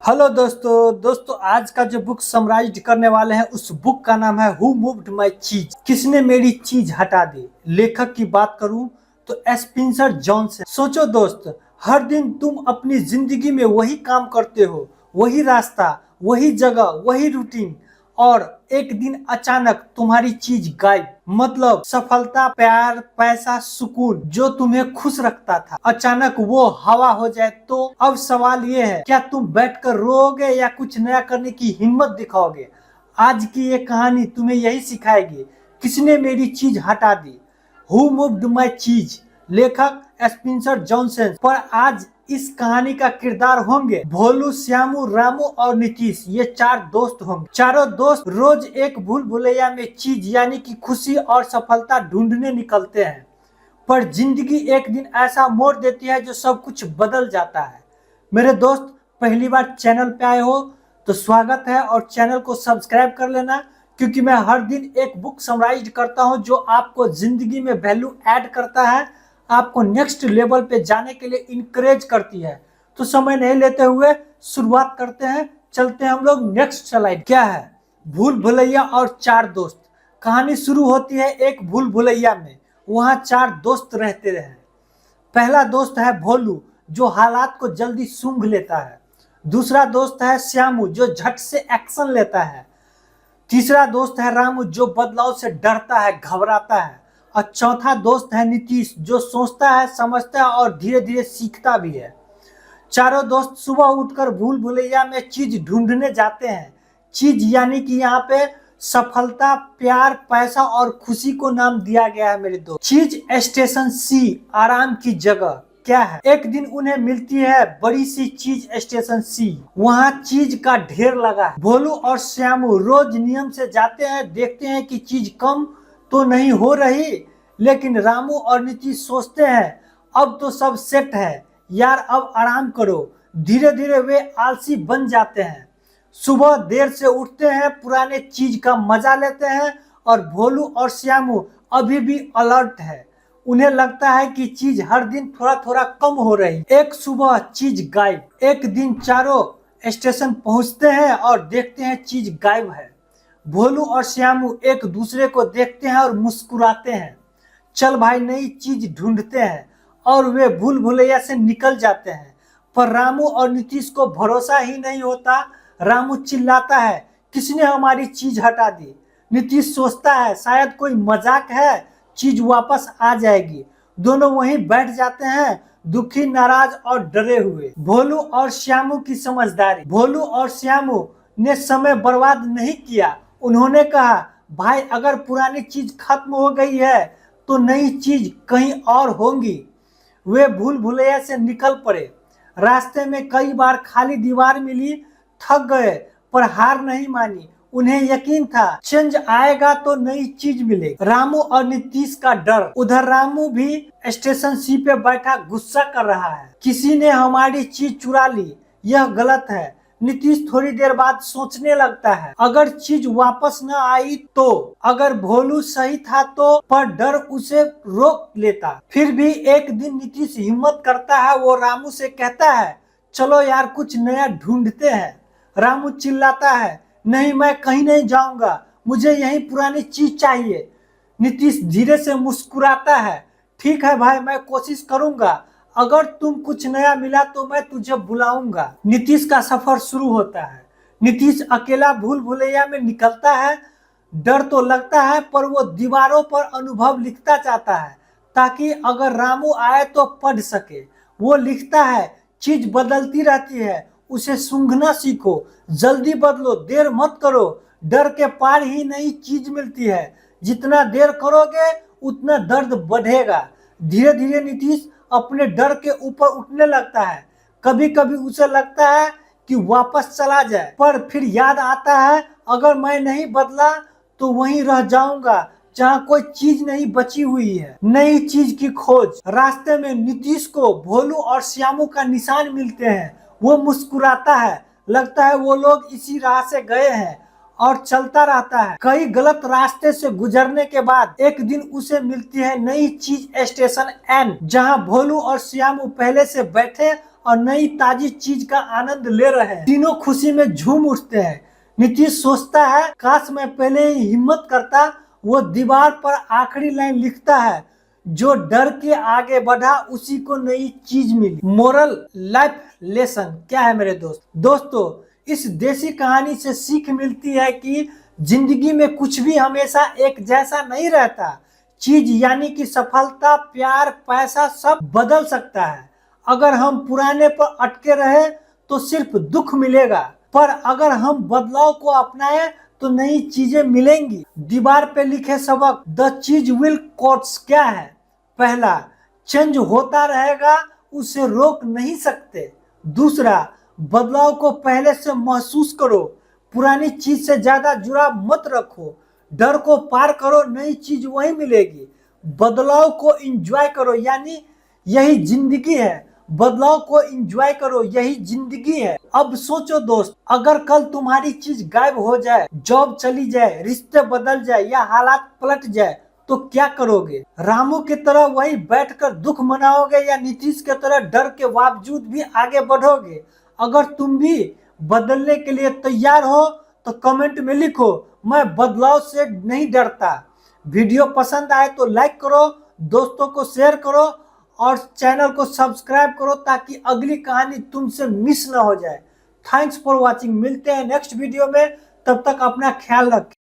Hello दोस्तों आज का जो बुक समराइज करने वाले हैं उस बुक का नाम है हु मूव्ड माई चीज, किसने मेरी चीज हटा दी। लेखक की बात करूं तो स्पेंसर जॉनसन। सोचो दोस्त, हर दिन तुम अपनी जिंदगी में वही काम करते हो, वही रास्ता, वही जगह, वही रूटीन, और एक दिन अचानक तुम्हारी चीज गायब। मतलब सफलता, प्यार, पैसा, सुकून जो तुम्हें खुश रखता था, अचानक वो हवा हो जाए तो अब सवाल ये है, क्या तुम बैठकर रोओगे या कुछ नया करने की हिम्मत दिखाओगे। आज की ये कहानी तुम्हें यही सिखाएगी, किसने मेरी चीज हटा दी, हु मूव्ड माई चीज। लेखक स्पेंसर जॉनसन। पर आज इस कहानी का किरदार होंगे भोलू, श्यामू, रामू और नीतीश। ये चार दोस्त होंगे। चारों दोस्त रोज एक भूल भुलैया में चीज यानी कि खुशी और सफलता ढूंढने निकलते हैं। पर जिंदगी एक दिन ऐसा मोड़ देती है जो सब कुछ बदल जाता है। मेरे दोस्त, पहली बार चैनल पे आए हो तो स्वागत है, और चैनल को सब्सक्राइब कर लेना, क्योंकि मैं हर दिन एक बुक समराइज करता हूं जो आपको जिंदगी में वैल्यू ऐड करता है, आपको नेक्स्ट लेवल पे जाने के लिए इनकरेज करती है। तो समय नहीं लेते हुए शुरुआत करते हैं, चलते हैं हम लोग नेक्स्ट स्लाइड। क्या है? भूल भुलैया और चार दोस्त। कहानी शुरू होती है एक भूल भुलैया में। वहाँ चार दोस्त रहते हैं। पहला दोस्त है भोलू, जो हालात को जल्दी सूंघ लेता है। दूसरा दोस्त है श्यामू, जो झट से एक्शन लेता है। तीसरा दोस्त है रामू, जो बदलाव से डरता है, घबराता है। और चौथा दोस्त है नीतीश, जो सोचता है, समझता है और धीरे धीरे सीखता भी है। चारों दोस्त सुबह उठकर भूल भुलैया में चीज ढूंढने जाते हैं। चीज यानी कि यहाँ पे सफलता, प्यार, पैसा और खुशी को नाम दिया गया है मेरे दोस्त। चीज स्टेशन सी, आराम की जगह। क्या है? एक दिन उन्हें मिलती है बड़ी सी चीज स्टेशन सी। वहाँ चीज का ढेर लगा है। भोलू और श्यामू रोज नियम से जाते हैं, देखते हैं कि चीज कम तो नहीं हो रही। लेकिन रामू और नीतीश सोचते हैं, अब तो सब सेट है यार, अब आराम करो। धीरे धीरे वे आलसी बन जाते हैं। सुबह देर से उठते हैं, पुराने चीज का मजा लेते हैं, और भोलू और श्यामू अभी भी अलर्ट है। उन्हें लगता है कि चीज हर दिन थोड़ा थोड़ा कम हो रही। एक सुबह चीज गायब। एक दिन चारों स्टेशन पहुंचते हैं और देखते हैं चीज गायब है। भोलू और श्यामू एक दूसरे को देखते हैं और मुस्कुराते हैं। चल भाई, नई चीज ढूंढते हैं, और वे भूल भुलैया से निकल जाते हैं। पर रामू और नीतीश को भरोसा ही नहीं होता। रामू चिल्लाता है, किसने हमारी चीज हटा दी। नीतीश सोचता है शायद कोई मजाक है, चीज वापस आ जाएगी। दोनों वहीं बैठ जाते हैं, दुखी, नाराज और डरे हुए। भोलू और श्यामू की समझदारी। भोलू और श्यामू ने समय बर्बाद नहीं किया। उन्होंने कहा, भाई अगर पुरानी चीज खत्म हो गई है तो नई चीज कहीं और होंगी। वे भूल भुलैया से निकल पड़े। रास्ते में कई बार खाली दीवार मिली, थक गए पर हार नहीं मानी। उन्हें यकीन था चेंज आएगा तो नई चीज मिलेगी। रामू और नीतीश का डर। उधर रामू भी स्टेशन सी पे बैठा गुस्सा कर रहा है, किसी ने हमारी चीज चुरा ली, यह गलत है। नीतीश थोड़ी देर बाद सोचने लगता है, अगर चीज वापस न आई तो, अगर भोलू सही था तो, पर डर उसे रोक लेता। फिर भी एक दिन नीतीश हिम्मत करता है। वो रामू से कहता है, चलो यार कुछ नया ढूंढते हैं। रामू चिल्लाता है, नहीं मैं कहीं नहीं जाऊंगा, मुझे यही पुरानी चीज चाहिए। नीतीश धीरे से मुस्कुराता है, ठीक है भाई, मैं कोशिश करूंगा, अगर तुम कुछ नया मिला तो मैं तुझे बुलाऊंगा। नीतीश का सफर शुरू होता है। नीतीश अकेला भूल भुलैया में निकलता है। डर तो लगता है, पर वो दीवारों पर अनुभव लिखता चाहता है, ताकि अगर रामू आए तो पढ़ सके। वो लिखता है, चीज बदलती रहती है, उसे सूंघना सीखो, जल्दी बदलो, देर मत करो, डर के पार ही नई चीज मिलती है, जितना देर करोगे उतना दर्द बढ़ेगा। धीरे धीरे नीतीश अपने डर के ऊपर उठने लगता है। कभी कभी उसे लगता है कि वापस चला जाए, पर फिर याद आता है, अगर मैं नहीं बदला तो वहीं रह जाऊंगा जहाँ कोई चीज नहीं बची हुई है। नई चीज की खोज। रास्ते में नीतीश को भोलू और श्यामू का निशान मिलते हैं। वो मुस्कुराता है, लगता है वो लोग इसी राह से गए हैं, और चलता रहता है। कई गलत रास्ते से गुजरने के बाद एक दिन उसे मिलती है नई चीज स्टेशन एन, जहां भोलू और श्यामू पहले से बैठे और नई ताजी चीज का आनंद ले रहे हैं। तीनों खुशी में झूम उठते हैं। नीतीश सोचता है, काश मैं पहले ही हिम्मत करता। वो दीवार पर आखिरी लाइन लिखता है, जो डर के आगे बढ़ा उसी को नई चीज मिली। मोरल लाइफ लेसन क्या है मेरे दोस्तों, इस देसी कहानी से सीख मिलती है कि जिंदगी में कुछ भी हमेशा एक जैसा नहीं रहता। चीज यानी कि सफलता, प्यार, पैसा सब बदल सकता है। अगर हम पुराने पर अटके रहे तो सिर्फ दुख मिलेगा, पर अगर हम बदलाव को अपनाए तो नई चीजें मिलेंगी। दीवार पे लिखे सबक, द चीज विल कोट्स क्या है? पहला, चेंज होता रहेगा, उसे रोक नहीं सकते। दूसरा, बदलाव को पहले से महसूस करो, पुरानी चीज से ज्यादा जुड़ाव मत रखो। डर को पार करो, नई चीज वही मिलेगी। बदलाव को एंजॉय करो, यानी यही जिंदगी है। बदलाव को एंजॉय करो, यही जिंदगी है। अब सोचो दोस्त, अगर कल तुम्हारी चीज गायब हो जाए, जॉब चली जाए, रिश्ते बदल जाए या हालात पलट जाए, तो क्या करोगे? रामू की तरह वही बैठकर दुख मनाओगे या नीतीश की तरह डर के बावजूद भी आगे बढ़ोगे? अगर तुम भी बदलने के लिए तैयार हो तो कमेंट में लिखो, मैं बदलाव से नहीं डरता। वीडियो पसंद आए तो लाइक करो, दोस्तों को शेयर करो और चैनल को सब्सक्राइब करो ताकि अगली कहानी तुमसे मिस ना हो जाए। Thanks for watching. मिलते हैं नेक्स्ट वीडियो में, तब तक अपना ख्याल रखें।